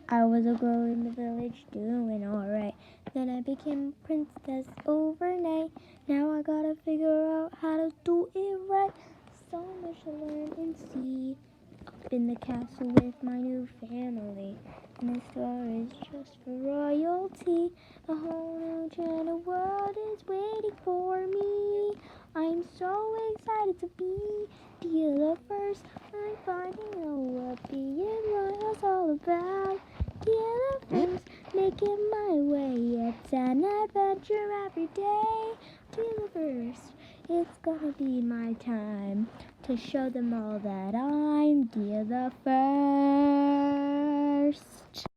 I was a girl in the village doing alright. Then I became a princess overnight. Now I gotta figure out how to do it right. So much to learn and see. Up in the castle with my new family. And this door is just for royalty. A whole new gentle world is waiting for me. I'm so excited to be Diya the first. I'm finding out what being royal's all about. Diya the first, making my way. It's an adventure every day. Diya the first, it's gonna be my time to show them all that I'm Diya the first.